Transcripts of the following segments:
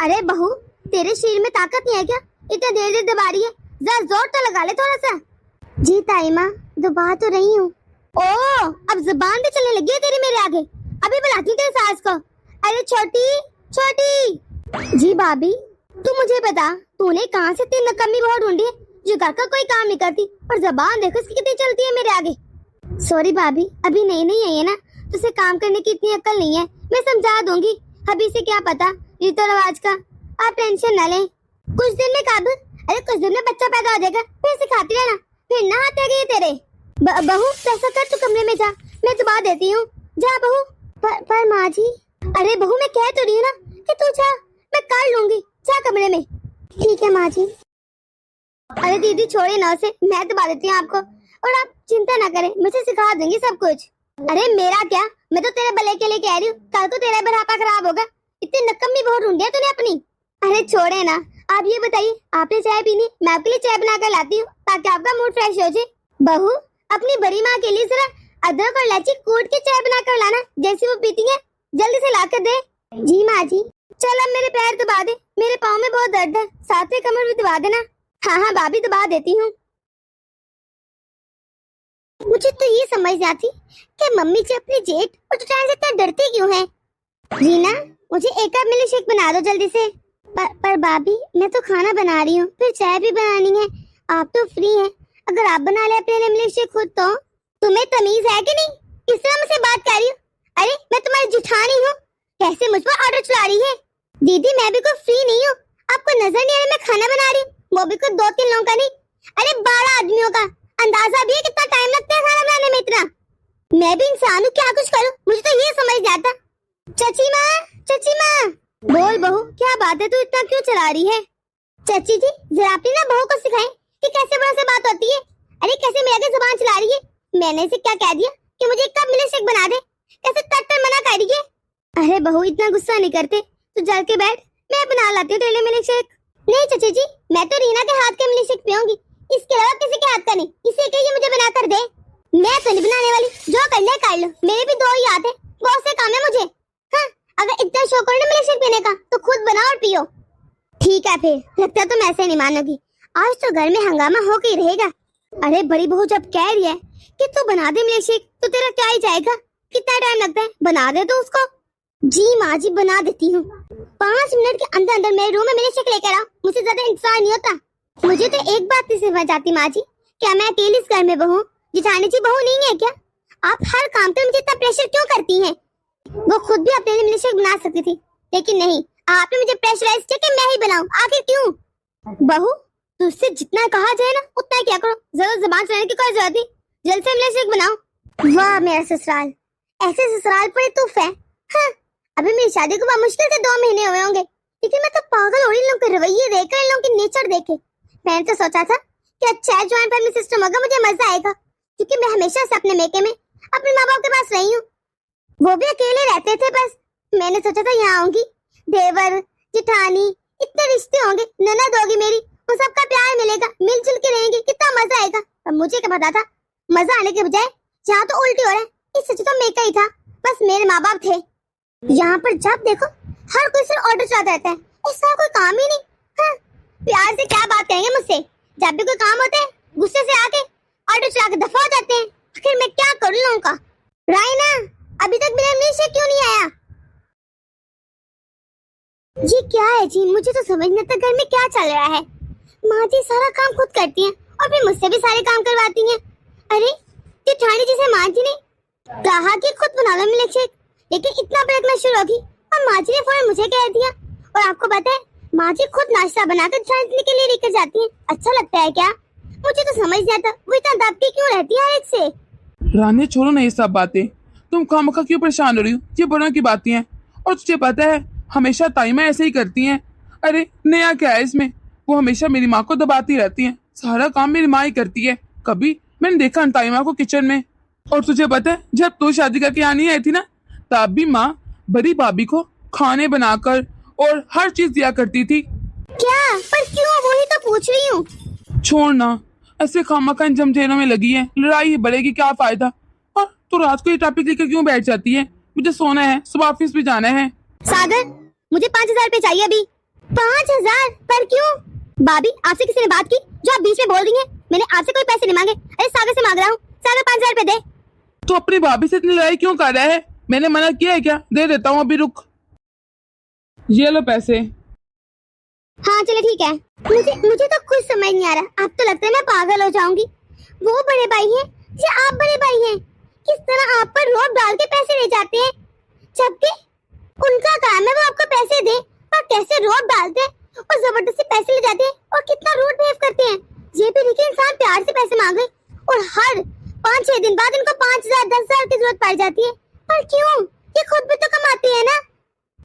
अरे बहू, तेरे शरीर में ताकत नहीं है क्या? इतना देर देर दबा रही है, जरा जोर तो लगा ले थोड़ा सा। जी ताई माँ, दबा तो रही हूँ। ओ, अब जुबान भी चलने लगी है तेरी मेरे आगे। अभी बुलाती हूँ तेरे सास को। अरे छोटी छोटी। जी भाभी, तू मुझे बता, तूने कहाँ से इतनी नकम्मी बहू ढूंढी है जो घर का कोई काम नहीं करती और जबान देखो इसकी कितनी चलती है मेरे आगे। सॉरी भाभी, अभी नई नई आई है ना, तो उसे काम करने की इतनी अक्ल नहीं है। मैं समझा दूंगी, अभी से क्या पता रीतो रिवाज का। आप टेंशन न लें, कुछ दिन में काबू, अरे कुछ दिन में बच्चा पैदा हो जाएगा, फिर सिखाती रहना, फिर ना हाथ आएगी तेरे। बहू ऐसा कर, तू कमरे में जा, मैं दबा देती हूँ। जा बहू। पर माँ जी। अरे बहू, मैं कह तो रही हूँ ना कि तू जा, मैं कर लूंगी, जा कमरे में। ठीक है माँ जी। अरे दीदी छोड़े ना उसे, मैं दबा देती हूँ आपको, और आप चिंता ना करें, मुझे सिखा दूंगी सब कुछ। अरे मेरा क्या, मैं तो तेरे भले के लिए कह रही हूँ, कल को तेरा बुढ़ापा खराब होगा। इतनी नकम्मी बहुत ढूंढी है तूने अपनी। अरे छोड़े ना, आप ये बताइए, आपने चाय पीनी? मैं आपके लिए चाय बना कर लाती हूँ ताकि आपका मूड फ्रेश हो जाए। बहू, अपनी बड़ी माँ के लिए जरा अदरक और इलायची कूट के चाय बना कर लाना, जैसी वो पीती है, जल्दी से ला कर दे। जी माँ जी। चल अब मेरे पैर दबा दे, मेरे पाँव में बहुत दर्द है, साथ में कमर भी दबा देना। हाँ हाँ भाभी, दबा देती हूँ। मुझे तो ये समझ नहीं आती कि मम्मी जी अपने जेठ और जेठानी से इतना डरती क्यों है। रीना, मुझे एक कप मिल्क शेक बना दो जल्दी से। पर भाभी, मैं तो खाना बना रही हूँ, फिर चाय भी बनानी है। आप तो फ्री हैं, अगर आप बना ले अपने लिए मिल्क शेक खुद तो। तुम्हें तमीज है कि नहीं? किस तरह मुझसे बात कर रही हो? अरे मैं तुम्हारी जेठानी हूँ, कैसे मुझ पर ऑर्डर चला रही है? दीदी मैं भी कोई फ्री नहीं हूँ, आपको नजर नहीं आ रहा मैं खाना बना रही हूँ, वो भी कोई 2-3 लोगों का नहीं, अरे 12 आदमियों का। अंदाजा भी है कितना टाइम लगता है खाना बनाने में इतना। मैं भी इंसान हूँ, क्या कुछ करूँ, मुझे तो ये समझ नहीं आता। चाची माँ, चाची माँ। बोल बहू, क्या बात है, तू इतना क्यों चला रही है? चाची जी, जरा अपनी ना बहू को सिखाएं कि कैसे बड़ा से बात होती है। अरे कैसे मेरे आगे जुबान चला रही है? मैंने इसे क्या कह दिया कि मुझे एक कप मिल्क शेक बना दे, कैसे तट मना कर रही है? अरे बहू, इतना गुस्सा नहीं करते, तू जल के बैठ, मैं बना लाती हूँ तेरे लिए मिल्क शेक। नहीं चाची जी, मैं तो रीना के हाथ का मिल्क शेक पीऊंगी, इसके अलावा किसी के हाथ का नहीं। इसे कहिए मुझे बना कर दे। मैं तो नहीं बनाने वाली, जो करना है कर लो, मेरे भी 2 ही हाथ है, बहुत से काम है मुझे। हाँ, अगर इतना शौक हो ना मिल्क शेक पीने का तो खुद बनाओ और पियो। ठीक है फिर, लगता तुम ऐसे नहीं मानोगी, आज तो घर में हंगामा होके ही रहेगा। अरे बड़ी बहू जब कह रही है कि तू बना दे मिल्क शेक, तो तेरा क्या ही जाएगा, कितना टाइम लगता है, बना दे तो उसको। जी माँ जी, बना देती हूँ, 5 मिनट के अंदर अंदर मेरे रूम में मिल्क शेक लेकर आओ, मुझे ज्यादा इंतजार नहीं होता। मुझे तो एक बात नहीं समझ आती माँ जी, क्या मैं अकेली इस घर में बहू, जेठानी जी बहू नहीं है क्या? आप हर काम पे मुझे इतना प्रेशर क्यों करती हैं? वो खुद भी अपने लिए मिल्क शेक बना सकती थी, लेकिन नहीं, आपने मुझे प्रेशराइज किया कि मैं ही बनाऊं। आखिर क्यों? बहू, तुझसे जितना कहा जाए ना उतना ही क्या करो, जरा जुबान चलाने की कोई जरूरत नहीं, जल्द से मिल्क शेक बनाओ। वाह मेरा ससुराल, ऐसे ससुराल पर तूफ है। हाँ, अभी मेरी शादी को मुश्किल से 2 महीने हुए होंगे, लेकिन मैं तो पागल हो रही, लोगों के रवैये देखकर, इन लोगों की नेचर देखे। मैंने तो सोचा था कि अच्छा है ज्वाइंट फैमिली सिस्टम होगा, मुझे मजा आएगा, क्योंकि मैं हमेशा से अपने मेके में अपने माँ बाप के पास रही हूँ, वो भी अकेले रहते थे। बस मैंने सोचा था यहाँ आऊंगी, देवर जेठानी इतने रिश्ते होंगे, ननद होगी मेरी, उन सबका प्यार मिलेगा, मिलजुल के रहेंगे, कितना मजा आएगा। पर मुझे क्या पता था, मजा आने के बजाय यहाँ तो उल्टी हो रहा है। इससे तो मेका ही था, बस मेरे माँ बाप थे। यहाँ पर जब देखो हर कोई सिर्फ ऑर्डर चलाता रहता है, इसका कोई काम ही नहीं। हाँ, प्यार से क्या बात करेंगे मुझसे, जब भी कोई काम होता है गुस्से से आके ऑर्डर चला के दफा हो जाते हैं। आखिर मैं क्या करूँ लोगों का? रायना, अभी तक मेरा मिल्क शेक क्यों नहीं आया? जी क्या है जी, मुझे तो समझ नहीं आता घर में क्या चल रहा है। माँ जी सारा काम खुद करती हैं और फिर मुझसे भी सारे काम करवाती हैं। अरे जेठानी जी से माँ जी ने कहा कि खुद बना लो मिल्क शेक, लेकिन इतना भड़कना शुरू होगी और माँ जी ने फौरन मुझे कह दिया। और आपको पता है, माँ जी खुद नाश्ता बनाकर जेठानी के लिए लेकर जाती हैं। अच्छा लगता है क्या? मुझे तो समझ नहीं आता वो इतना दबती क्यों रहती है हर एक से। रानी छोड़ो ना ये सब बातें, तुम खामखा क्यों परेशान हो रही हो? ये बड़ों की बातें हैं, और तुझे पता है हमेशा ताईमा ऐसे ही करती हैं। अरे नया क्या है इसमें, वो हमेशा मेरी माँ को दबाती रहती हैं, सारा काम मेरी माँ ही करती है। कभी मैंने देखा ताईमा को किचन में। और तुझे पता है जब तू शादी करके यहाँ नहीं आई थी ना, तब भी माँ बड़ी भाभी को खाने बनाकर और हर चीज दिया करती थी। क्या? पर क्यों? वही तो पूछ रही हूँ। छोड़ ना, ऐसे खामखा इन झमझेरों में लगी है, लड़ाई ही बढ़ेगी, क्या फायदा। और तू रात को ये टॉपिक लेकर क्यों बैठ जाती है? मुझे सोना है, सुबह ऑफिस भी जाना है। सागर, मुझे 5,000 रुपए चाहिए अभी। 5,000 पर क्यों? भाभी आपसे किसी ने बात की जो आप बीच में बोल रही हैं? मैंने आपसे कोई पैसे नहीं मांगे। अरे सागर से मांग रहा हूँ, सागर 5,000 रुपए दे। तो अपनी भाभी से इतनी लड़ाई क्यों कर रहा है? मैंने मना किया है क्या? दे देता हूँ, अभी रुक। ये लो पैसे। हाँ चलो ठीक है। मुझे तो कुछ समझ नहीं आ रहा। अब तो लगता है मैं पागल हो जाऊंगी। वो बड़े भाई हैं या आप बड़े भाई हैं? किस तरह आप पर रोब डाल के पैसे ले जाते हैं, जबकि उनका काम है वो आपको पैसे दे, और कैसे रोब डालते हैं और जबरदस्ती पैसे ले जाते हैं और कितना रूड बिहेव करते हैं। ये भी देखिए इंसान प्यार से पैसे मांगे और हर 5-6 दिन बाद इनको 5,000 10,000 की जरूरत पड़ जाती है। पर क्यों? ये खुद भी तो कमाती है ना।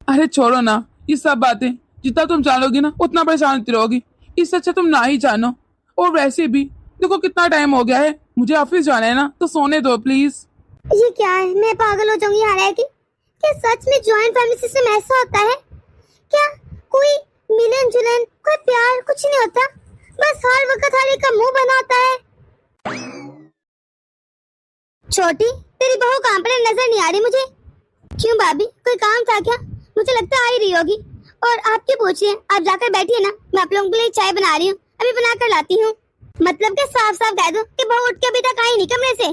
अरे छोड़ो ना ये सब बातें। जितना तुम जानोगी ना उतना परेशान होती रहोगी। इससे अच्छा तुम ना ही जानो। और वैसे भी देखो कितना टाइम हो गया है, मुझे ऑफिस जाना है ना, तो सोने दो प्लीज। ये क्या है? मैं पागल हो जाऊंगी हारा की। क्या सच में जॉइंट फैमिली सिस्टम ऐसा होता है? क्या कोई मिलन जुलन, कोई प्यार कुछ नहीं होता? बस हर वक्त हर एक का मुंह बना होता है। छोटी तेरी बहू काम पर नजर नहीं आ रही मुझे। क्यों भाभी, कोई काम था क्या? मुझे लगता आ ही रही होगी। और आप क्यों पूछिए, आप जाकर बैठिए ना, मैं आप लोगों के लिए चाय बना रही हूँ, अभी बना कर लाती हूँ। मतलब कि साफ साफ कह दो कि बहू उठ के अभी तक आई नहीं कमरे से।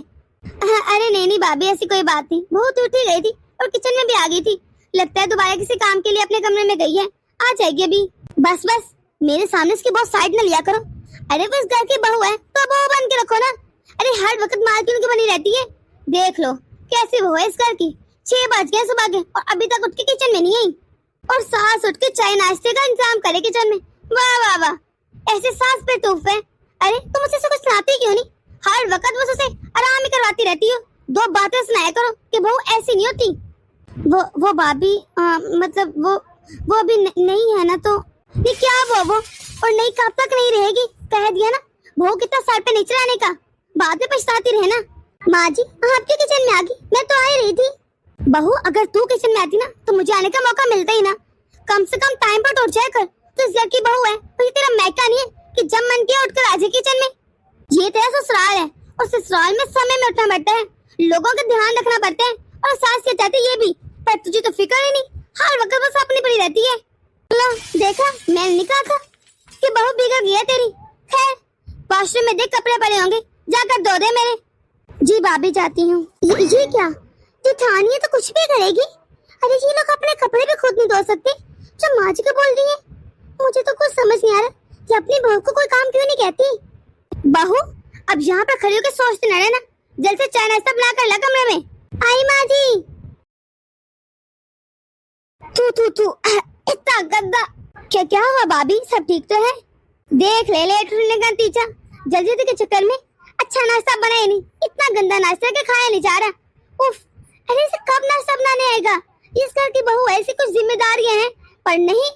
अरे नहीं भाभी, ऐसी कोई बात नहीं। बहू तो उठ ही गई थी और किचन में भी आ गई थी। लगता है दोबारा किसी काम के लिए अपने कमरे में गई है, आ जाएगी अभी। बस मेरे सामने इसकी बहुत साइड न लिया करो। अरे वो इस घर की बहू है तो बहू बन के रखो ना। अरे हर वक्त मालकिन की बनी रहती है। देख लो कैसी बहू है इस घर की। 6 बज गए सुबह के और अभी तक उठ के किचन में नहीं आई। और सास उठ के चाय नाश्ते का इंतजाम करे किचन में। वाह वाह वाह, ऐसे सास पे तूफ है। अरे तुम उसे कुछ सुनाती क्यों नहीं? हर वक्त बस उसे आराम ही करवाती रहती हो। 2 बातें सुनाया करो कि बहू ऐसी नहीं होती। वो भाभी मतलब वो अभी नहीं है ना, तो ये क्या वो और नहीं कब तक नहीं रहेगी? कह दिया ना, बहू कितना सर पे नीचे आने का, बाद में पछताती रहे ना। माँ जी आपके किचन में आ गई, मैं तो आ ही रही थी। बहू अगर तू किचन में आती ना तो मुझे आने का मौका मिलता ही ना। कम से कम टाइम पर तो उठ जाया कर। तो इस घर की बहू है तो ये तेरा मैका नहीं है कि जब मन किया उठकर आ जाए किचन में। ये तेरा ससुराल है और ससुराल में समय में उठना पड़ता है, लोगों का ध्यान रखना पड़ता है। और सास ये चाहती ये भी, पर तुझे तो फिक्र ही नहीं, हर वक्त बस अपनी पड़ी रहती है। लो देखा, मैंने नहीं कहा था कि बहू बिगड़ गई है तेरी। खैर वॉशरूम में देख कपड़े पड़े होंगे, जाकर धो दे मेरे। जी भाभी जाती हूँ। ये क्या जेठानी है तो कुछ भी करेगी? अरे ये लोग अपने कपड़े भी खुद नहीं धो सकते जो माँ जी को बोल रही है। मुझे तो कुछ समझ नहीं आ रहा कि अपनी बहू को कोई काम क्यों नहीं कहती। बहू अब यहाँ पर खड़ी होकर सोचते न रहना, जल्द से चाय नाश्ता बना कर ला कमरे में। आई माँ जी। तू इतना गंदा। क्या हुआ भाभी, सब ठीक तो है? देख ले लेट होने का नतीजा। जल्दी के चक्कर में अच्छा नाश्ता बनाए नहीं, इतना गंदा नाश्ता के खाया नहीं जा रहा। उफ, अरे इसे कब नाश्ता बनाने आएगा? इस घर की बहू ऐसी कुछ जिम्मेदारियां हैं, पर नहीं,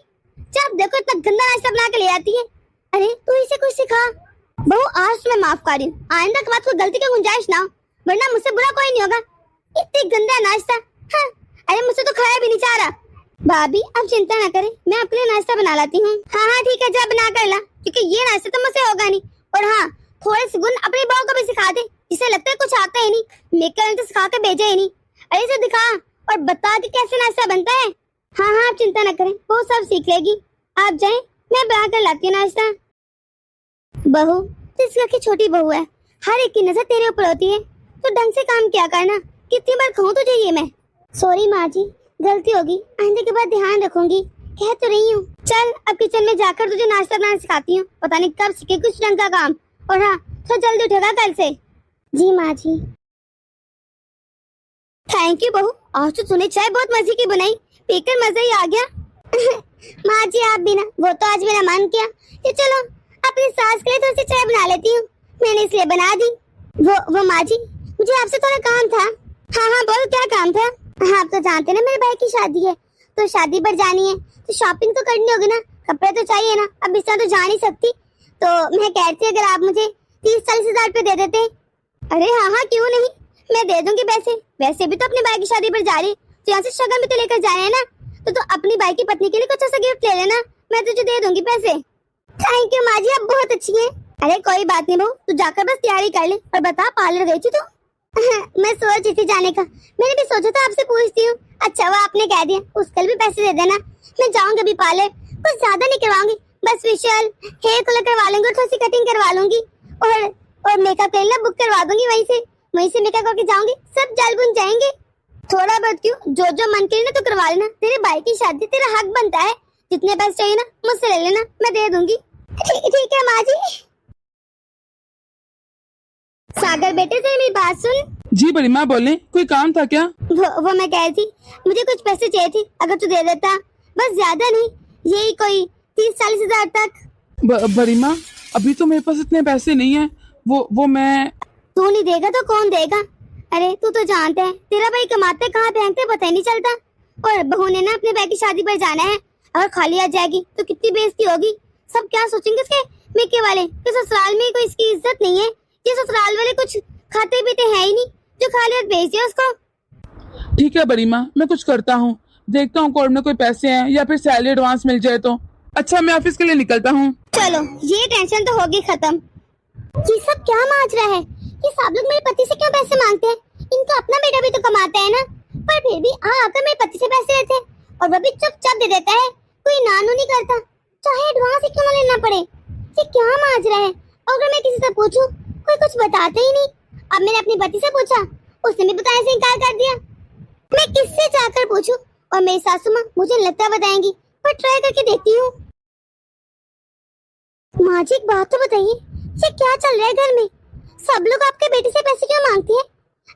जब देखो इतना गंदा नाश्ता बना के ले आती है। अरे तू इसे कुछ सिखा। बहू आज तो मैं माफ कर रही हूँ, आइंदा के बाद कोई गलती की गुंजाइश ना हो, वरना मुझसे बुरा कोई नहीं होगा। इतनी गंदा नाश्ता। हाँ, अरे मुझसे तो खाया भी नहीं जा रहा। भाभी अब चिंता ना करें, मैं आपके लिए नाश्ता बना लाती हूँ। हाँ ठीक है, जा बना कर ला, क्योंकि ये नाश्ता तो मुझसे होगा नहीं। और हाँ, थोड़े से गुण अपनी बहू को भी सिखा दे, जिसे लगता है कुछ आता है नहीं, लेकर तो सिखा के भेजा ही नहीं। अरे इसे दिखा और बता कि कैसे नाश्ता बनता है। हाँ आप चिंता न करें, वो सब सीख लेगी। आप जाएं, मैं बना कर लाती हूँ नाश्ता। बहू इस घर की छोटी बहू है, हर एक की नजर तेरे ऊपर होती है, तो ढंग से काम किया करना। कितनी बार कहूँ तुझे ये मैं? सॉरी माँ जी, गलती होगी, आइंदे के बाद ध्यान रखूंगी, कह तो रही हूँ। चल अब किचन में जाकर तुझे नाश्ता बनाना सिखाती हूँ, पता नहीं कब सीखे कुछ ढंग का काम। और हाँ, तो जल्दी उठेगा कल से। जी माँ जी। थैंक यू बहू, आज तो तूने चाय बहुत मजे की बनाई, पीकर मजा ही आ गया। माँ जी आप भी ना, वो तो आज मेरा मन किया कि चलो अपनी सास के लिए थोड़ी सी चाय बना लेती हूँ, मैंने इसलिए बना दी। वो माँ जी, मुझे आपसे थोड़ा काम था। हाँ बोल, क्या काम था? हाँ आप तो जानते ना मेरे भाई की शादी है, तो शादी पर जानी है, तो शॉपिंग तो करनी होगी ना, कपड़े तो चाहिए ना। अब इस तरह तो जा नहीं सकती, तो मैं कहती अगर आप मुझे 30-40 हजार रुपए दे देते। अरे हाँ क्यों नहीं, मैं दे दूंगी पैसे। वैसे भी तो अपने भाई की शादी पर जा रही, तो यहाँ से शगन भी तो लेकर जाए है ना, तो अपनी भाई की पत्नी के लिए कुछ ऐसा गिफ्ट ले लेना, मैं तुझे दे दूंगी पैसे। थैंक यू माँ जी, आप बहुत अच्छी है। अरे कोई बात नहीं बहू, तू जाकर बस तैयारी कर ले। और बता, पार्लर गई थी तू? मैं सोच रही थी जाने का, मैंने भी सोचा था आपसे पूछती हूँ। अच्छा वो आपने कह दिया, उसके लिए भी पैसे दे देना, मैं जाऊंगी अभी पार्लर। कुछ ज्यादा नहीं करवाऊंगी, बस फेशियल, हेयर कलर करवा लूंगी, थोड़ी सी कटिंग करवा लूंगी और मेकअप के लिए बुक करवा दूंगी, वहीं से मेकअप करके जाऊंगी, सब जल बुन जाएंगे। थोड़ा बहुत क्यों, जो मन करे ना तो करवा लेना, तेरे भाई की शादी तेरा हक बनता है, जितने पैसे चाहिए ना मुझसे ले लेना, मैं दे दूंगी। ठीक है माँ जी। सागर बेटे तेरी मेरी बात सुन। जी बड़ी माँ बोले, कोई काम था क्या? वो मैं कह रही थी, मुझे कुछ पैसे चाहिए थे, अगर तू दे देता, बस ज्यादा नहीं, यही कोई 30-40 हजार तक। बड़ी माँ अभी तो मेरे पास इतने पैसे नहीं है, वो मैं। तू नहीं देगा तो कौन देगा? अरे तू तो जानता है तेरा भाई कमाते कहाँ फेंकते पता ही नहीं चलता, और बहू ने ना अपने भाई की शादी पर जाना है, अगर खाली आ जाएगी तो कितनी बेइज्जती होगी, सब क्या सोचेंगे उसके मेके वाले कि ससुराल में कोई इसकी इज्जत नहीं है, ये ससुराल वाले कुछ खाते पीते हैं ही नहीं, जो खाली हाथ भेज दिया उसको। ठीक है बड़ी माँ, मैं कुछ करता हूँ, देखता हूँ कोर्ट में कोई पैसे हैं या फिर सैलरी एडवांस मिल जाए तो। अच्छा मैं ऑफिस के लिए निकलता हूँ। चलो ये टेंशन तो होगी खत्म। ये सब क्या माजरा है, ये सब लोग मेरे पति से क्यों पैसे मांगते हैं? इनका अपना बेटा भी तो कमाता है ना, पर फिर भी आकर मेरे पति से पैसे लेते हैं और वो भी चुपचाप दे देता है, कोई नानू नहीं करता, चाहे एडवांस ही क्यों लेना पड़े। ये क्या माजरा है? अगर मैं किसी से पूछूं कोई कुछ बताते ही नहीं। अब मैंने अपने पति से पूछा, उसने भी बताने से इनकार कर दिया। मैं किससे जाकर पूछूं? और मेरी सासू माँ मुझे लगता बताएंगी, पर ट्राई करके देखती हूँ। माँ जी एक बात तो बताइए, ये क्या चल रहा है घर में? सब लोग आपके बेटे से पैसे क्यों मांगते हैं?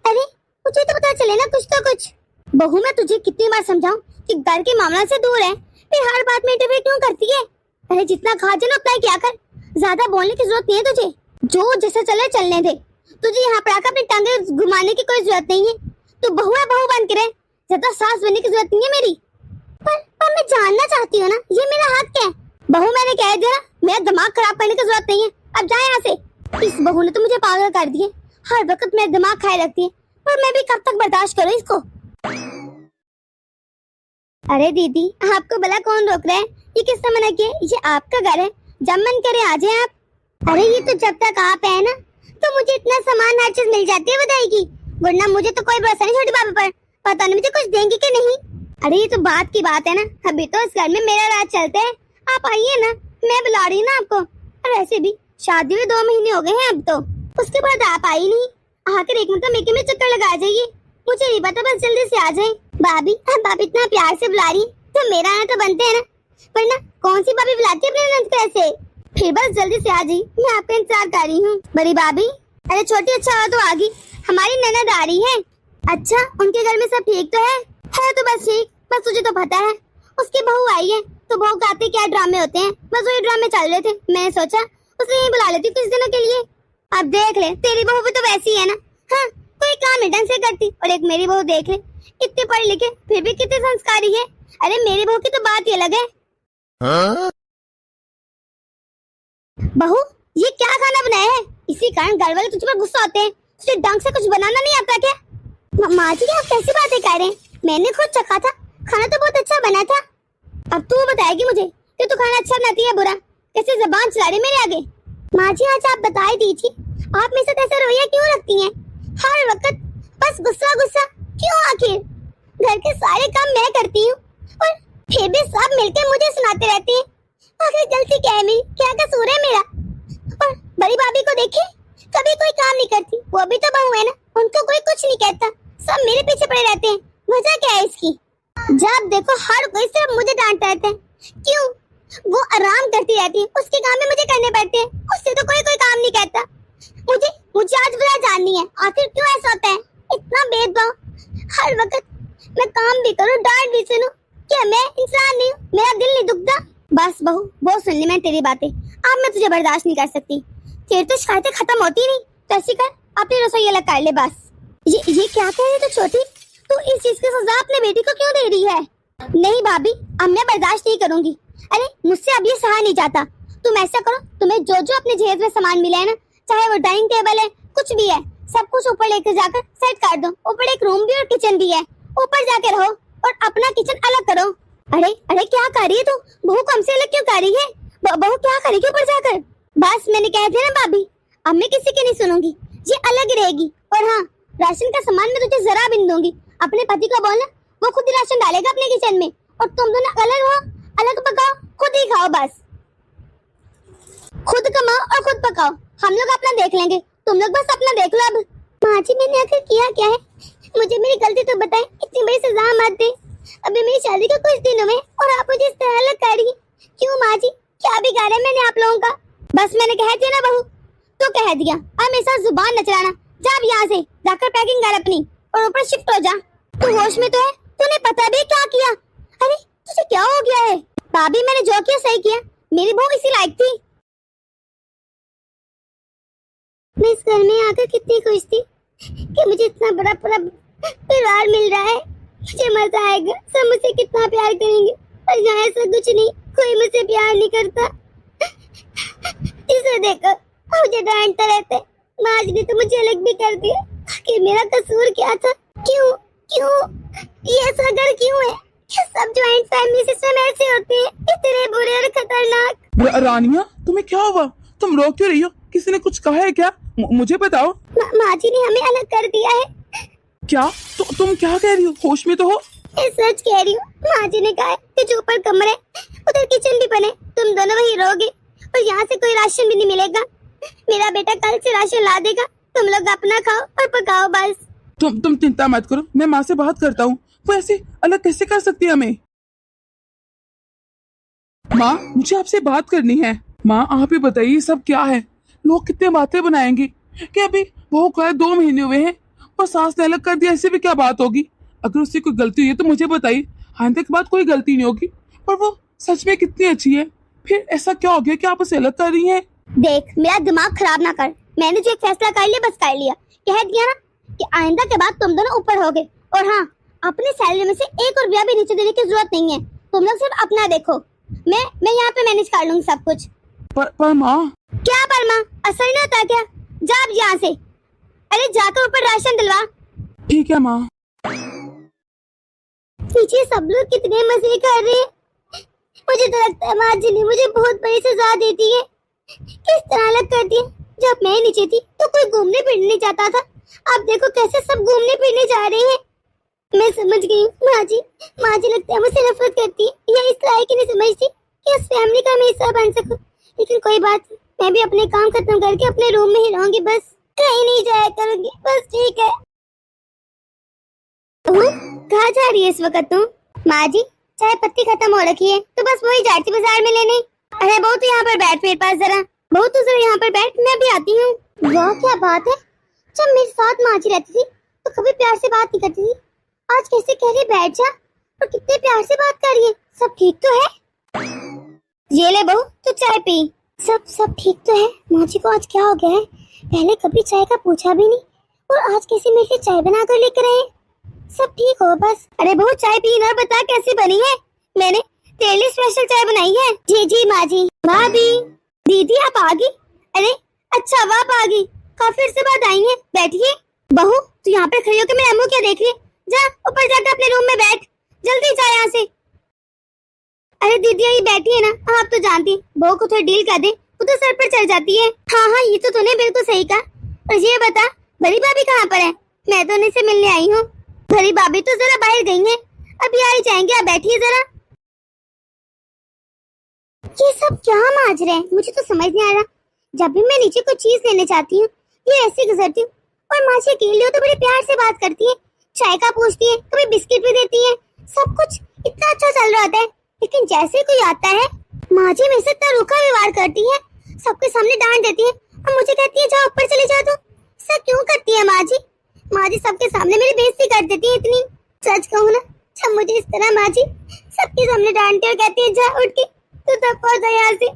अरे मुझे तो पता चले ना कुछ तो कुछ। बहू मैं तुझे कितनी बार समझाऊं कि घर के मामला से दूर है, फिर हर बात में इंटरफेयर क्यों करती है? अरे जितना खा जाना उतना ही क्या कर, ज्यादा बोलने की जरूरत नहीं है तुझे, जो जैसा चले चलने दे। तुझे यहाँ पर आकर अपनी टांगे घुमाने की कोई जरूरत नहीं है, तू बहू है, बहू बन के रहे, ज्यादा सास बनने की जरूरत नहीं है मेरी। पर मैं जानना चाहती हूँ ना, ये मेरा हक है। बहू मैंने कह दिया ना, मेरा दिमाग खराब करने की जरूरत नहीं है, अब जाए यहाँ से। इस बहू ने तो मुझे पागल कर दिए, हर वक्त मेरा दिमाग खाए रखती है, पर मैं भी कब तक बर्दाश्त करूँ इसको। अरे दीदी आपको भला कौन रोक रहा है? ये किसने मना किया? ये आपका घर है, जब मन करे आ जाए आप। अरे ये तो जब तक आप है ना तो मुझे इतना सामान हर चीज मिल जाती है बधाई की, वरना मुझे तो कोई भरोसा नहीं छोटी बाबू पर, पता नहीं मुझे कुछ देंगे कि नहीं। अरे ये तो बात की बात है ना, अभी तो इस घर में मेरा राज चलता है, आप आइए ना, मैं बुला रही हूँ ना आपको। और ऐसे भी शादी में 2 महीने हो गए हैं अब तो, उसके बाद आप आई नहीं, आकर एक मतलब मेके में चक्कर लगा जाइए, मुझे नहीं पता, बस जल्दी से आ जाए। भाभी भाभी इतना प्यार से बुला रही तो मेरा आना तो बनते है ना, वरना कौन सी भाभी बुलाती है अपने ननद को ऐसे? फिर बस जल्दी से आ जाइए, मैं आपका इंतजार कर रही हूँ। बड़ी भाभी, अरे छोटी अच्छा तो आ गई, हमारी ननद आ रही है। अच्छा उनके घर में सब ठीक तो है तो बस ठीक, बस तुझे तो पता है उसकी बहू आई है, तो बहू का आते क्या ड्रामे होते हैं, बस वही ड्रामे चल रहे थे, मैंने सोचा उसे यहीं बुला लेती कुछ दिनों के लिए। अब देख ले तेरी बहू भी तो वैसी है ना, हाँ कोई काम नहीं ढंग से करती, और एक मेरी बहू देख ले, इतने पढ़े लिखे फिर भी कितने संस्कारी है। अरे मेरी बहू की तो बात ही अलग है। बहू ये क्या खाना बनाया है? इसी कारण घर वाले तुझ पर गुस्सा होते हैं, तुझे ढंग से कुछ बनाना नहीं आता क्या? माँ जी आप कैसी बातें कर रहे हैं? मैंने खुद चखा था, खाना तो बहुत अच्छा बना था। अब तू बताएगी मुझे कि तू खाना अच्छा बनाती है बुरा? कैसे जबान चला रही मेरे आगे? माँ जी आज आप बता ही दीजिए, आप मेरे साथ ऐसा रवैया क्यों रखती हैं? हर वक्त बस गुस्सा गुस्सा क्यों? आखिर घर के सारे काम मैं करती हूँ और फिर भी सब मिलकर मुझे सुनाते रहते हैं। आखिर गलती क्या है मेरी, क्या कसूर है मेरा? और बड़ी भाभी को देखे कभी कोई काम नहीं करती, वो भी तो बहू है ना, उनको कोई कुछ नहीं कहता, सब मेरे पीछे पड़े रहते हैं। वजह क्या है इसकी? जब देखो हर कोई सिर्फ मुझे डांटता रहता है, क्यों? वो आराम करती रहती है, उसके काम में मुझे करने पड़ते हैं, उससे तो कोई काम नहीं कहता। मुझे आज बुरा जाननी है, आखिर क्यों ऐसा होता है? इतना भेदभाव, हर वक्त मैं काम भी करूं डांट भी सुनूं, क्या मैं इंसान नहीं हूँ? मेरा दिल नहीं दुखता? बस बहू बहुत सुन ली मैं तेरी बातें, अब मैं तुझे बर्दाश्त नहीं कर सकती। तेरी तो शिकायतें खत्म होती नहीं, तो ऐसी कर अपनी रसोई अलग कर ले बस। ये क्या कह रही है तू छोटी? तू इस चीज की सजा अपने बेटी को क्यों दे रही है? नहीं भाभी अब मैं बर्दाश्त नहीं करूंगी। अरे मुझसे अब ये सहा नहीं जाता। तुम ऐसा करो, तुम्हें जो जो अपने जहेज में सामान मिला है ना, चाहे वो डाइनिंग टेबल है कुछ भी है, सब कुछ ऊपर लेकर जाकर सेट कर दो। ऊपर एक रूम भी और किचन भी है, ऊपर जाके रहो और अपना किचन अलग करो। अरे अरे क्या कर रही है तू? बहू को हमसे अलग क्यों कर रही है? बहू क्या करेगी ऊपर जाकर? बस मैंने कह दिया ना भाभी, अब मैं किसी की नहीं सुनूंगी, ये अलग ही रहेगी। और हाँ राशन का सामान मैं तुझे जरा भी नहीं दूंगी, अपने पति को बोलना वो खुद ही राशन डालेगा अपने किचन में, और तुम दोनों अलग हो, अलग पकाओ, खुद ही खाओ बस। खुद कमाओ और खुद पकाओ, हम लोग अपना देख लेंगे, तुम लोग बस अपना देख लो। अब माँ जी मैंने आखिर किया क्या है? मुझे मेरी गलती तो बताएं, इतनी बड़ी सजा मत दे। अभी मेरी शादी के कुछ दिन हुए और आप मुझे इस तरह अलग कर रही। क्यों माँ जी, क्या बिगाड़ा है मैंने आप लोगों का? बस मैंने कह दिया ना बहू, तो कह दिया। अब मेरे साथ जुबान न चलाना। जा अब यहाँ से, जाकर पैकिंग कर अपनी और ऊपर शिफ्ट हो जा। तू होश में तो है? तूने पता भी क्या किया? अरे तुझे क्या हो गया है? भाभी मैंने जो किया सही किया, मेरी बहू इसी लायक थी। मैं इस घर में आकर कितनी खुश थी कि मुझे इतना बड़ा परिवार मिल रहा है, मुझे मजा आएगा, सब मुझसे कितना प्यार करेंगे। और यहाँ ऐसा कुछ नहीं, कोई मुझसे प्यार नहीं करता। इसे देखो मुझे डांटता रहता है। माँ जी ने तो मुझे अलग भी कर दिया कि मेरा कसूर क्या था? क्यों क्यों ये ऐसा घर क्यों है? सब ज्वाइंट फैमिली सिस्टम ऐसे होते हैं, इतने बुरे और खतरनाक। रानिया तुम्हें क्या हुआ? तुम रो क्यों रही हो? किसी ने कुछ कहा है क्या? मुझे बताओ। माँ जी ने हमें अलग कर दिया है। क्या? तुम क्या कह रही हो? होश में तो हो? मैं सच कह रही हूँ। माँ जी ने कहा है कि जो ऊपर कमरे उधर किचन भी बने, तुम दोनों वहीं रहोगे और यहाँ से कोई राशन भी नहीं मिलेगा। मेरा बेटा कल से राशन ला देगा, तुम लोग अपना खाओ और पकाओ बस। तुम चिंता मत करो, मैं माँ से बात करता हूँ। वो ऐसे अलग कैसे कर सकती है हमें? माँ मुझे आपसे बात करनी है। माँ आप ही बताइए सब क्या है? लोग कितने बातें बनाएंगे कि अभी बहू को 2 महीने हुए हैं और सास ने अलग कर दिया, ऐसे भी क्या बात होगी? अगर उससे कोई गलती हुई है तो मुझे बताइए, आइंदा के बाद कोई गलती नहीं होगी। पर वो सच में कितनी अच्छी है, फिर ऐसा क्या हो गया कि आप उसे अलग कर रही हैं? देख मेरा दिमाग खराब ना कर, मैंने जो एक फैसला कर लिया बस कर लिया। कह दिया ना कि आइंदा के बाद तुम दोनों ऊपर होगे। और हाँ, अपने सैलरी में से 1 रुपया भी नीचे देने की जरूरत नहीं है, तुम लोग सिर्फ अपना देखो। मैं यहाँ पे मैनेज कर लूंगी सब कुछ। पर माँ। क्या पर माँ? असर नहीं होता क्या? जा अब यहाँ से। अरे जाकर ऊपर राशन दिलवा। ठीक है माँ। पीछे सब लोग कितने मजे कर रहे हैं। मुझे तो लगता है माँ जी ने मुझे बहुत बड़ी सजा देती है। किस तरह अलग कर दिया? जब मैं नीचे थी तो कोई घूमने फिरने जाता था, अब देखो कैसे सब घूमने फिरने जा रहे हैं। मैं समझ गई माँ जी लगता है मुझसे नफरत करती है या इस लायक ही नहीं समझती कि उस फैमिली का मैं हिस्सा बन सकूं। लेकिन कोई बात नहीं, मैं भी अपने काम खत्म करके अपने रूम में ही रहूंगी, बस कहीं नहीं जाया करूंगी, बस ठीक है। कहाँ जा रही है इस वक्त तुम? माँ जी चाय पत्ती खत्म हो रखी है तो बस वही जाती बाजार में लेने। अरे बहू तो यहाँ पर बैठ मेरे पास जरा। बहू तो जरा यहाँ पर बैठ, मैं भी आती हूँ। वाह क्या बात है, जब मेरे साथ माँ जी रहती थी तो कभी प्यार से बात नहीं करती थी, आज कैसे कह रही बैठ जा और कितने प्यार से बात कर रही है। सब ठीक तो है? ये ले बहू तू चाय पी। सब ठीक तो है? माँ जी को आज क्या हो गया है? पहले कभी चाय का पूछा भी नहीं और आज कैसे मेरे लिए चाय बना कर लेकर आए। सब ठीक हो बस। अरे बहू चाय पी ना, बता कैसी बनी है? मैंने तेरे लिए स्पेशल चाय बनाई है। जी माँ जी। भाभी दीदी आप आ गई? अरे अच्छा वाह आप आ गई, काफी देर से बाद आई हैं। बैठिए। बहू तू यहाँ पर खड़ी होकर मेरे अम्मू क्या देख रही है? जा ऊपर जाकर अपने रूम में बैठ, जल्दी जा यहाँ से। अरे दीदी यही बैठी है ना, आप तो जानती बहू को थोड़ी डील कर दे, वो तो सर पर चढ़ जाती है। हाँ ये तो तूने बिल्कुल सही कहा। और ये बता बड़ी भाभी कहाँ पर है? मैं तो उन्हीं से मिलने आई हूँ। बड़ी भाभी तो जरा बाहर गई हैं, अभी आ ही जाएंगे, आप बैठिए जरा। ये सब क्या माज रहे हैं, मुझे तो समझ नहीं आ रहा। जब भी मैं नीचे कोई चीज लेने जाती हूँ ये ऐसे गुजरती हूँ और माँ जी अकेली हो तो बड़ी प्यार से बात करती है, चाय का पूछती है, कभी बिस्किट भी देती है, सब कुछ इतना अच्छा चल रहा होता है। लेकिन जैसे कोई आता है माँ जी मेरे से इतना रूखा व्यवहार करती है, सबके सामने डांट देती है और मुझे कहती है जाओ ऊपर चले जाओ। तो सब क्यों करती है माँ जी? माँ जी सबके सामने मेरी बेइज्जती कर देती है इतनी। सच कहूँ ना, जब मुझे इस तरह माँ जी सबके सामने डांटती और कहती है जा उठ के तू तब पहुंच यहाँ से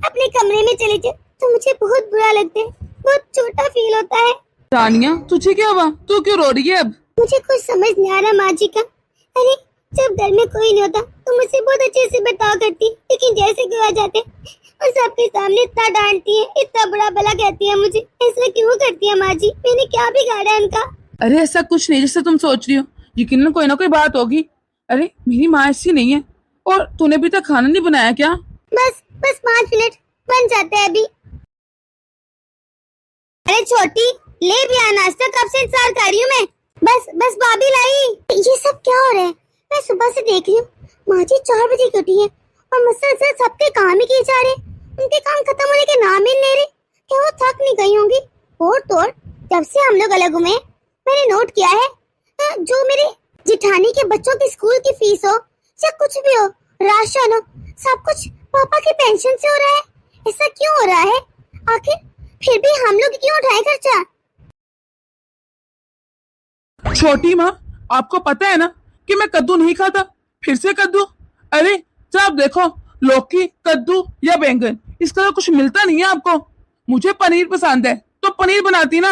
अपने कमरे में चले जा, तो मुझे बहुत बुरा लगता है, बहुत छोटा फील होता है। रानिया तुझे क्या हुआ? तू क्यों रो रही है अब? मुझे कुछ समझ नहीं आ रहा माँ जी का। अरे जब घर में कोई नहीं होता तो मुझसे बहुत अच्छे से बर्ताव करती, लेकिन जैसे कोई आ जाते और सबके सामने इतना डांटती है, इतना बड़ा भला कहती है मुझे। ऐसा क्यों करती है माँ जी? मैंने क्या बिगाड़ा है उनका? अरे ऐसा कुछ नहीं जैसे तुम सोच रही हो, यकीनन कोई ना कोई बात होगी। अरे मेरी माँ ऐसी नहीं है। और तूने अभी तक खाना नहीं बनाया क्या? बस 5 मिनट बन जाते हैं अभी। अरे छोटी ले भी आ नाश्ता, कब से इंतजार कर रही हूँ मैं। बस भाभी लाई। ये सब क्या हो रहा है? मैं सुबह से देख रही हूँ माँ जी 4 बजे की उठी है और मुसलसल सबके काम ही किए जा रहे, उनके काम खत्म होने के नाम ही नहीं ले रहे। क्या वो थक नहीं गई होंगी? और तो और जब से हम लोग अलग हुए मैंने नोट किया है, जो मेरे जिठानी के बच्चों की स्कूल की फीस हो या कुछ भी हो, राशन हो, सब कुछ पापा की पेंशन से हो रहा है। ऐसा क्यों हो रहा है आखिर? फिर भी हम लोग क्यों उठाए खर्चा? छोटी माँ, आपको पता है ना कि मैं कद्दू नहीं खाता। फिर से कद्दू? अरे जब देखो लौकी, कद्दू या बैंगन, इस तरह कुछ मिलता नहीं है आपको। मुझे पनीर पसंद है तो पनीर बनाती ना।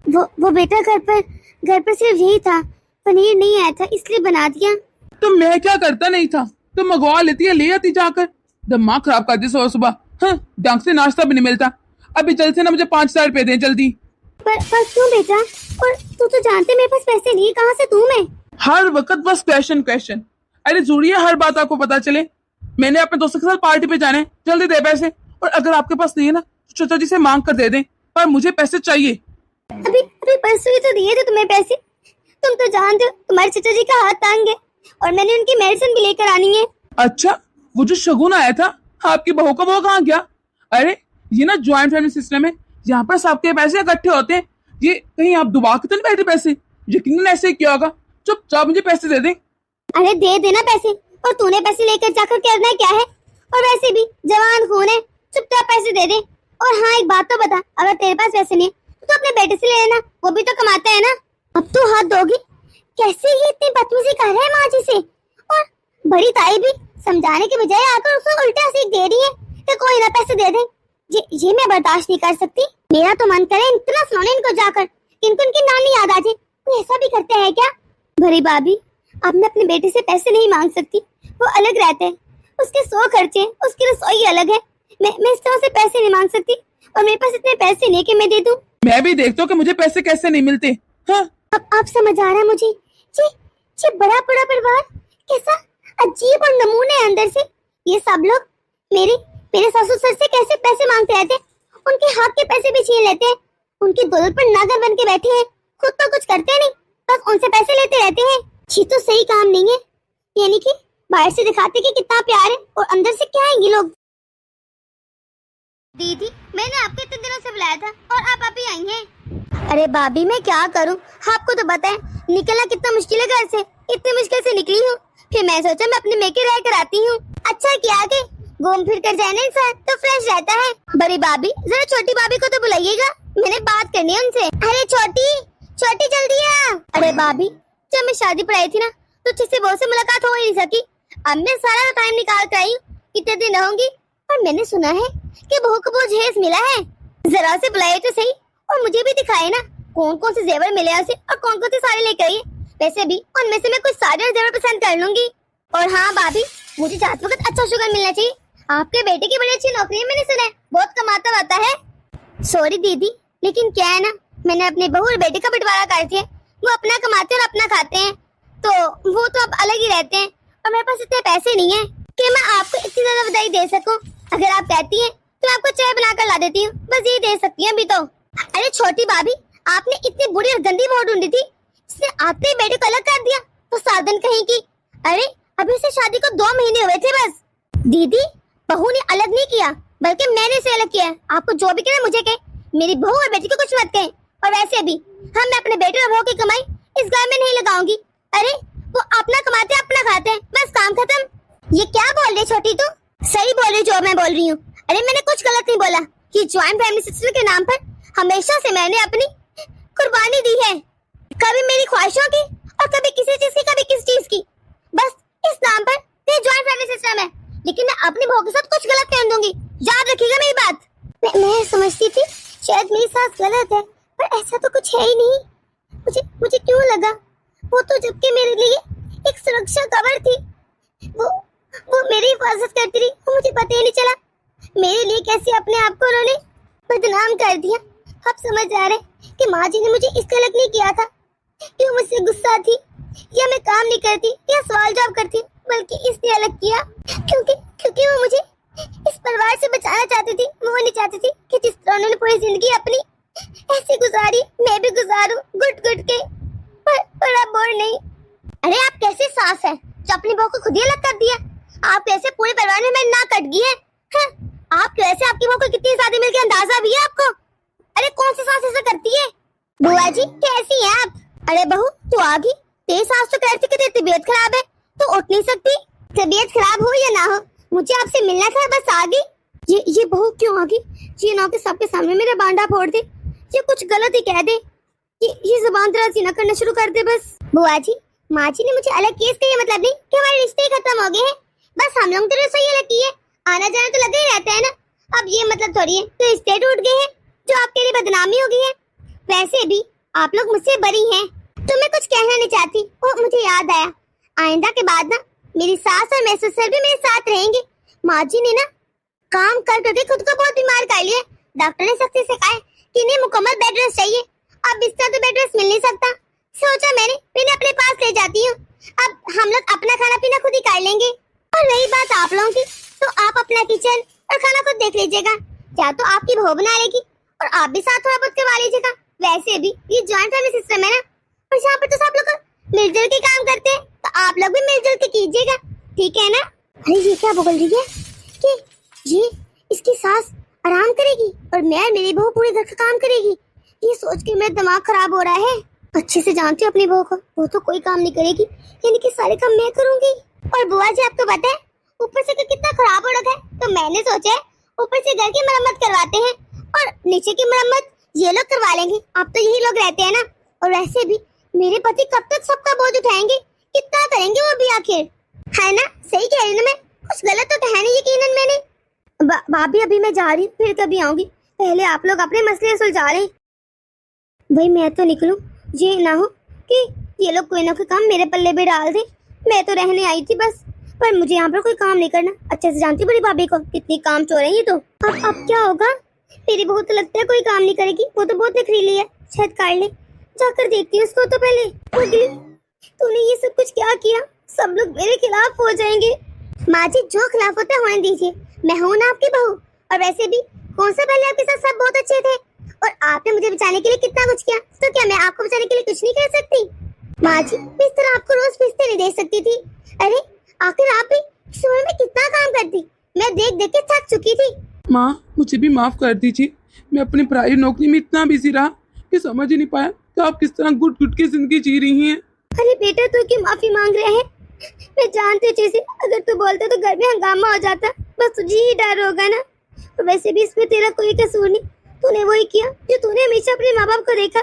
वो बेटा घर पर सिर्फ यही था, पनीर नहीं आया था इसलिए बना दिया। तो मैं क्या करता नहीं था? तो मंगवा लेती है, ले आती जाकर। दिमाग खराब कर दी सुबह सुबह। हाँ, ढंग से नाश्ता भी नहीं मिलता। अभी जल्द से ना मुझे 5,000 रुपए दें जल्दी। पर क्यों बेटा? और तू तो जानते मेरे पास पैसे नहीं है, कहाँ से दूं मैं? हर वक्त बस क्वेश्चन। अरे जरूरी है हर बात आपको पता चले? मैंने अपने दोस्तों के साथ पार्टी पे जाना है, जल्दी दे पैसे। और अगर आपके पास नहीं है ना तो चाचा जी से मांग कर दे दें, पर मुझे पैसे चाहिए। अभी परसों ही तो दिए थे तुम्हें पैसे। तुम तो जानते हो तुम्हारे चाचा जी का हाथ तंग है और मैंने उनकी मेडिसिन भी लेकर आनी है। अच्छा, वो जो शगुन आया था आपकी बहू का, वो कहाँ गया? अरे ये ना ज्वाइंट फैमिली सिस्टम है, यहाँ पर सबके पैसे इकट्ठे होते हैं। ये कहीं आप दुबा के तो नहीं बैठे पैसे? यकीनन ऐसे ही किया होगा। चुपचाप मुझे पैसे दे दें। अरे दे देना पैसे, और तूने पैसे लेकर जाकर करना क्या है? और वैसे भी जवान खून है, चुपचाप पैसे दे दे। और हाँ एक बात तो बता, अगर तेरे पास पैसे नहीं तो अपने बेटे से ले लेना, वो भी तो कमाता है ना। अब तू हाथ दोगी? कैसे ये इतनी बदतमीजी कर रहा है माँ जी से? और बड़ी ताई भी समझाने के बजाय आकर उसको उल्टा सीख दे रही है कि कोई ना पैसे दे दे। ये मैं बर्दाश्त नहीं कर सकती। मेरा तो मन करे इतना सुनाने इनको जाकर, इनको इनकी नानी याद आ जाए। कोई ऐसा भी करते हैं क्या? भरी भाभी, अब मैं अपने बेटे से पैसे नहीं मांग सकती, वो अलग रहते हैं, उसके 100 खर्चे, उसकी रसोई अलग है। मैं इस तरह से पैसे नहीं मांग सकती, और मेरे पास इतने पैसे नहीं कि मैं दे दूं। मैं भी देखता हूँ कि मुझे पैसे कैसे नहीं मिलते। हाँ? अब आप समझ आ रहा है मुझे। ये बड़ा परिवार कैसा अजीब और नमूने है अंदर से। ये सब लोग मेरे ससुर सर से कैसे पैसे मांगते रहते हैं, उनके हाथ के पैसे भी छीन लेते हैं, उनकी दुल्हन पर नागर बन के बैठे हैं, खुद तो कुछ करते नहीं, बस उनसे पैसे लेते रहते हैं। ये तो सही काम नहीं है। यानी कि बाहर से दिखाते कि कितना प्यार है और अंदर से क्या है ये लोग। दीदी, मैंने आपको इतने दिनों से बुलाया था और आप अभी आई हैं। अरे भाभी मैं क्या करूं, आपको तो पता है निकलना कितना मुश्किल है घर से। इतनी मुश्किल से निकली हूँ, फिर मैं सोचा मैं अपने मेके रह कर आती हूँ। अच्छा किया के घूम फिर कर जाने इंसान तो फ्रेश रहता है। बड़ी भाभी जरा छोटी भाभी को तो बुलाइएगा, मैंने बात करनी है उनसे। अरे छोटी जल्दी आ। अरे भाभी, जब मैं शादी पर आई थी ना तो किसी बहू से मुलाकात हो ही नहीं सकी। अब मैं सारा टाइम निकाल कर आई हूँ, कितने दिन रहूंगी। और मैंने सुना है कि बहू को बहुत जहेज मिला है, जरा से बुलाए तो सही और मुझे भी दिखाए ना कौन कौन से जेवर मिले उसे और कौन कौन से साड़ी लेकर आई। वैसे भी उनमें से मैं कुछ साड़ी और जेवर पसंद कर लूंगी। और हाँ भाभी, मुझे जाते वक्त अच्छा शुगर मिलना चाहिए। आपके बेटे की बड़ी अच्छी नौकरी है, मैंने सुना है, बहुत कमाता वाता है। सॉरी दीदी, लेकिन क्या है ना, मैंने अपने बहू और बेटे का बंटवारा कर दिया। वो अपना कमाते हैं और अपना खाते हैं, तो वो तो अब अलग ही रहते हैं। और मेरे पास इतने पैसे नहीं है कि मैं आपको इतनी ज्यादा बधाई दे सकूं। अगर आप कहती हैं तो आपको चाय बनाकर ला देती हूँ, बस ये दे सकती हैं अभी तो। अरे छोटी भाभी, आपने इतनी बुरी और गंदी बहू ढूंढी थी, इसने आपके बेटे को अलग कर दिया तो साधन कहीं की। अरे अभी से शादी को 2 महीने हुए थे बस। दीदी, बहू ने अलग नहीं किया, बल्कि मैंने इसे अलग किया। आपको जो भी कहे मुझे कहे, मेरी बहू और बेटी को कुछ मत कहें। और वैसे भी मैं अपने बेटे और बहू की कमाई इस घर में नहीं लगाऊंगी। अरे वो अपना कमाते हैं अपना खाते हैं, बस काम खत्म। ये क्या बोल रही छोटी तू? सही बोल रही जो मैं बोल रही हूँ। अरे मैंने कुछ गलत नहीं बोला कि ज्वाइंट फैमिली सिस्टम के नाम पर हमेशा से मैंने अपनी कुर्बानी दी है, कभी मेरी ख्वाहिशों की और कभी किसी चीज की, कभी किसी चीज की। बस इस नाम पर ये ज्वाइंट फैमिली सिस्टम है, लेकिन मैं अपनी बहू के साथ कुछ गलत कर दूंगी, याद रखिएगा मेरी बात। मैं समझती थी शायद मेरी सास गलत है, पर ऐसा तो कुछ है ही नहीं। मुझे क्यों लगा वो तो जबकि मेरे लिए एक सुरक्षा कवर थी, वो मेरी हिफाजत करती रही, वो मुझे पता ही नहीं चला मेरे लिए कैसे अपने आप को उन्होंने बदनाम कर दिया। अब समझ आ रहा है कि माँ जी ने मुझे इसलिए अलग नहीं किया था कि वो मुझसे गुस्सा थी या मैं काम नहीं करती या सवाल जवाब करती, बल्कि इसलिए अलग किया क्योंकि वो मुझे इस परिवार से बचाना चाहती थी। वो नहीं चाहती थी कि जिस तरह उन्होंने पूरी जिंदगी अपनी ऐसी गुजारी मैं भी गुजारूं गुट के, पर अब और नहीं। अरे आप कैसे सास है जो अपनी बहू को खुद ही अलग कर दिया? आप कैसे पूरे परिवार में मेरी नाक कट गई है? हाँ? आप कैसे, आपकी बहू को कितनी शादी मिलके अंदाजा भी है आपको? अरे कौन सी सास ऐसा करती है? बुआ जी कैसी हैं आप? अरे बहू तू आ गई। तेरी सास तो कहती कि तेरी तबीयत खराब है, तो उठ नहीं सकती। तबीयत खराब हो या ना हो, मुझे आपसे मिलना था, बस आ गई। ये बहू क्यों आ गई? ये ना के सबके सामने मेरा बांडा फोड़ दे, ये कुछ गलत ही कह दे, ये जुबान दराजी ना करना शुरू कर दे बस। बुआ जी, माँ जी ने मुझे अलग केस का ये मतलब नहीं कि हमारे रिश्ते ही खत्म हो गए हैं। बस हम लोग तो रसोई अलग की है, आना जाना तो लगा ही रहता है ना। अब ये मतलब थोड़ी है तो रिश्ते टूट गए हैं, जो आपके लिए बदनामी हो गई है। वैसे भी आप लोग मुझसे बड़ी हैं, तो मैं कुछ कहना नहीं चाहती। वो मुझे याद आया, आइंदा के बाद ना मेरी सास और मेरे ससुर भी मेरे साथ रहेंगे। माँ जी ने ना काम कर करके खुद को बहुत बीमार कर लिया। डॉक्टर ने सख्ती से कहा है कि इन्हें मुकम्मल बेड रेस्ट चाहिए। अब बिस्तर तो बेड रेस्ट मिल नहीं सकता। सोचा मैंने इन्हें अपने पास ले जाती हूँ, अब हम लोग अपना खाना पीना खुद ही कर लेंगे। और रही बात आप लोगों की, तो आप अपना किचन और खाना खुद देख लीजिएगा, या तो आपकी बहू बना लेगी और आप भी साथ थोड़ा बहुत करवा लीजिएगा। वैसे भी ये जॉइंट फैमिली सिस्टम है ना, और यहाँ पर तो सब लोग मिलजुल के काम करते हैं, तो आप लोग भी मिलजुल के कीजिएगा, ठीक है ना? अरे ये क्या बोल रही है कि ये इसकी सास आराम करेगी और मैं मेरी बहू पूरे घर का काम करेगी? ये सोच के मेरा दिमाग खराब हो रहा है। अच्छे से जानती हूँ अपनी बहू को, वो तो कोई काम नहीं करेगी, यानी कि सारे काम मैं करूंगी। और बुआ जी आपको पता है ऊपर से कितना खराब हो रखा है, तो मैंने सोचा है ऊपर से घर की मरम्मत करवाते हैं और नीचे की मरम्मत ये लोग करवा लेंगे। अब तो यही लोग रहते हैं ना, और वैसे भी मेरे पति कब तक सबका बोझ उठाएंगे, कितना करेंगे वो भी आखिर, है ना? सही कह रही ना मैं, कुछ गलत तो है नहीं यकीनन मैंने। भाभी अभी मैं जा रही, फिर कभी आऊंगी, पहले आप लोग अपने मसले सुलझा लें। भाई मैं तो निकलूं, ये ना हो कि ये लोग कोई ना कोई काम मेरे पल्ले पे डाल दे। मैं तो रहने आई थी बस, पर मुझे यहाँ पर कोई काम नहीं करना। अच्छे से जानती बड़ी भाभी को, कितनी काम चोर है ये तो। अब क्या होगा? मेरी बहू तो लगता है कोई काम नहीं करेगी, वो तो बहुत नखरीली है। छत काट ले, जाकर देखती हूँ उसको तो पहले। तूने ये सब कुछ क्या किया? सब लोग मेरे खिलाफ हो जाएंगे। माँ जी जो खिलाफ होता है होने दीजिए, मैं हूँ ना आपकी बहू। और वैसे भी कौन सा पहले आपके साथ सब बहुत अच्छे थे, और आपने मुझे बचाने के लिए कितना कुछ किया, तो क्या मैं आपको बचाने के लिए कुछ नहीं कर सकती? माँ जी मैं इस तरह आपको रोज पिस्ते नहीं दे सकती थी। अरे आखिर आप भी सुबह में कितना काम करती, मैं देख देख के थक चुकी थी। माँ मुझे भी माफ कर दीजिए, मैं अपनी पढ़ाई नौकरी में इतना बिजी रहा कि समझ ही नहीं पाया कि आप किस तरह घुट घुट के जिंदगी जी रही हैं। अरे बेटा तू क्यों माफी मांग रहे हैं? मैं जानती चीज़ें, अगर तू बोलता तो घर में हंगामा हो जाता, बस तुझे ही डर होगा ना। और वैसे भी इसमें तेरा कोई कसूर नहीं, तूने वही किया जो तूने हमेशा अपने माँ बाप को देखा।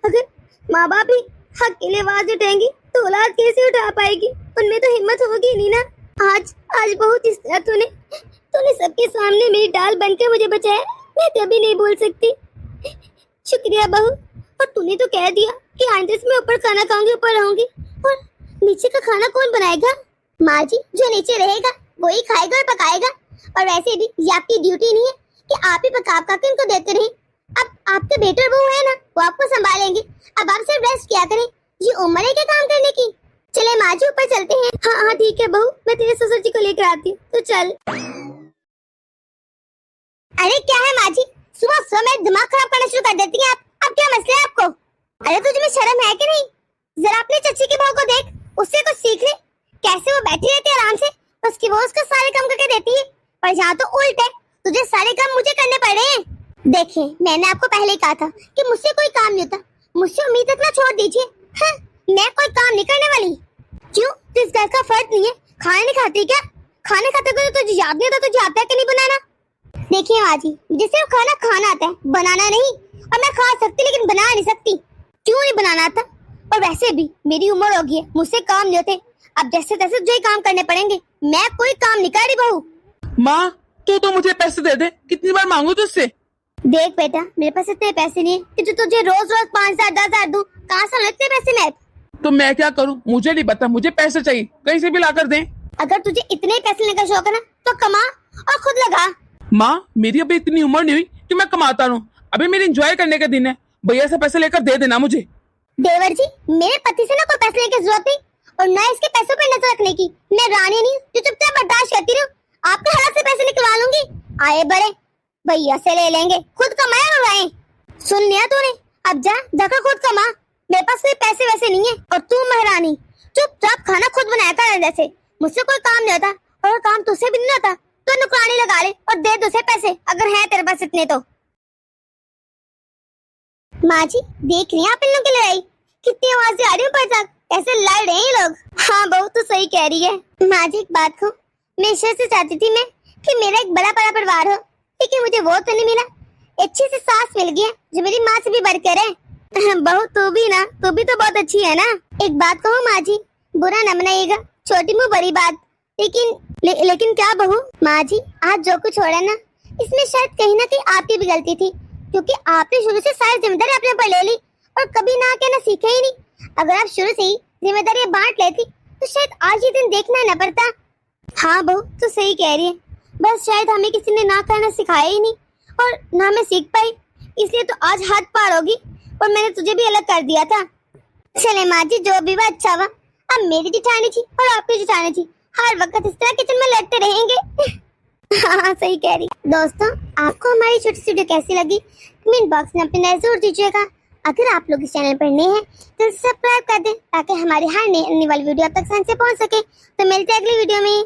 अगर माँ बाप ही हक के लिए आवाज उठाएंगी तो औलाद कैसे उठा पाएगी? उनमें तो हिम्मत होगी नहीं ना। आज बहुत इस तरह तूने सबके सामने मेरी डाल बनकर मुझे बचाया, मैं कभी नहीं भूल सकती। शुक्रिया बहू। और तूने तो कह दिया कि आइंदा से मैं ऊपर खाना खाऊंगी, ऊपर रहूंगी, और नीचे का खाना कौन बनाएगा? माँ जी जो नीचे रहेगा वही खाएगा और पकाएगा। और वैसे भी ये आपकी ड्यूटी नहीं है कि आप ही पका के उनको देते रहे। अब आपके बेटे और बहू है ना, वो आपको संभालेंगे। अब आप सिर्फ रेस्ट किया करें, ये उम्र है क्या काम करने की। चले माँ जी ऊपर चलते हैं। हाँ ठीक है बहू, मैं तेरे ससुर जी को लेकर आती हूँ, तो चल। अरे क्या है माँ जी, सुबह सुबह मेरा दिमाग खराब करना शुरू कर देती हैं आप। अब क्या मसला है आपको? अरे तुझे में शर्म है कि नहीं? जरा अपने चच्ची की बहू को देख, उससे कुछ सीख ले। कैसे वो बैठी रहती है आराम से, उसकी बहू उसको सारे काम करके देती है, पर यहाँ तो उल्ट है, तुझे सारे काम मुझे करने पड़ रहे हैं। देखिए मैंने आपको पहले ही कहा था कि मुझसे कोई काम नहीं होता, मुझसे उम्मीद रखना छोड़ दीजिए। हाँ, मैं कोई काम नहीं करने वाली। क्यों, इस घर का फर्ज नहीं है? खाना नहीं खाती क्या? खाने खाते तो तुझे याद नहीं होता तुझे आता है कि नहीं बनाना? देखिए माँ जी, मुझे सिर्फ खाना आता है, बनाना नहीं। और मैं खा सकती लेकिन बना नहीं सकती। क्यों नहीं बनाना आता? और वैसे भी मेरी उम्र हो गई है, मुझसे काम नहीं होते। अब जैसे तैसे जो ही काम करने पड़ेंगे, मैं कोई काम नहीं कर रही बहू। माँ तो मुझे पैसे दे दे, कितनी बार मांगू तुझसे? देख बेटा, मेरे पास इतने पैसे नहीं है कि जो तुझे रोज रोज 5,000 10,000 दूं। कहाँ से इतने पैसे मैं? तो मैं क्या करूँ? मुझे नहीं पता, मुझे पैसे चाहिए, कहीं से भी ला कर दें। अगर तुझे इतने ही पैसे लेने का शौक है ना, तो कमा और खुद लगा। माँ मेरी अभी इतनी उम्र नहीं हुई कि मैं कमाता रहूँ, अभी मेरी एंजॉय करने का दिन है। भैया से पैसे लेकर दे देना मुझे। देवर जी, मेरे पति से ना कोई पैसे लेने की जरूरत नहीं, और ना इसके पैसों पर नजर रखने की। मैं रानी नहीं जो चुपचाप बर्दाश्त करती रहूं। आपके हालात से पैसे निकलवा लूंगी। आए बड़े, भैया से ले लेंगे, खुद कमाए और आए। सुन लिया तूने? अब जाकर खुद कमा। मेरे पास कोई पैसे वैसे नहीं है, और तू महारानी चुपचाप खाना खुद बनाया कर। जैसे मुझसे कोई काम नहीं होता, और काम तुझसे भी नहीं होता तो नुकरानी लगा ले और दे तुझे पैसे अगर है तेरे पास इतने तो। माँ जी देख रही हैं आप इन लोगों की लड़ाई, कितनी आवाजें आ रही है ऊपर तक, कैसे लड़ रहे हैं ये लोग। हाँ बहू तो सही कह रही है। माँ जी एक बात कहूँ, मैं ईश्वर से चाहती थी मैं कि मेरा एक बड़ा बड़ा परिवार हो, लेकिन मुझे वो तो नहीं मिला। अच्छी सी सास मिल गई है जो मेरी माँ से भी बढ़कर है। बहू तू भी ना, तू भी तो बहुत अच्छी है ना। एक बात कहूँ माँ जी, बुरा न मनाइएगा, छोटी मुँह बड़ी बात, लेकिन क्या बहू। माँ जी आज जो कुछ हो रहा है ना, इसमें शायद कहीं ना कहीं आपकी भी गलती थी, क्योंकि आपने शुरू से सारी जिम्मेदारी अपने ऊपर ले ली और कभी ना कहना सीखे ही नहीं। अगर आप शुरू से ही जिम्मेदारी बांट लेती तो शायद आज ये दिन देखना न पड़ता। हाँ बहू तो सही कह रही है, बस शायद हमें किसी ने ना कहना सिखाया ही नहीं और ना मैं सीख पाई, इसलिए तो आज हाथ पार होगी और मैंने तुझे भी अलग कर दिया था। चले माँ जी जो भी हुआ अच्छा हुआ, अब मेरी जिठानी थी और आपकी जिठानी थी हर वक्त इस तरह किचन में लड़ते रहेंगे। हाँ सही कह रही। दोस्तों आपको हमारी छोटी सी वीडियो कैसी लगी कमेंट बॉक्स में अपनी नजर जरूर दीजिएगा। अगर आप लोग इस चैनल पर नए हैं तो सब्सक्राइब कर दें ताकि हमारी हर नई आने वाली वीडियो आप तक आसानी से पहुंच सके। तो मिलते हैं अगली वीडियो में।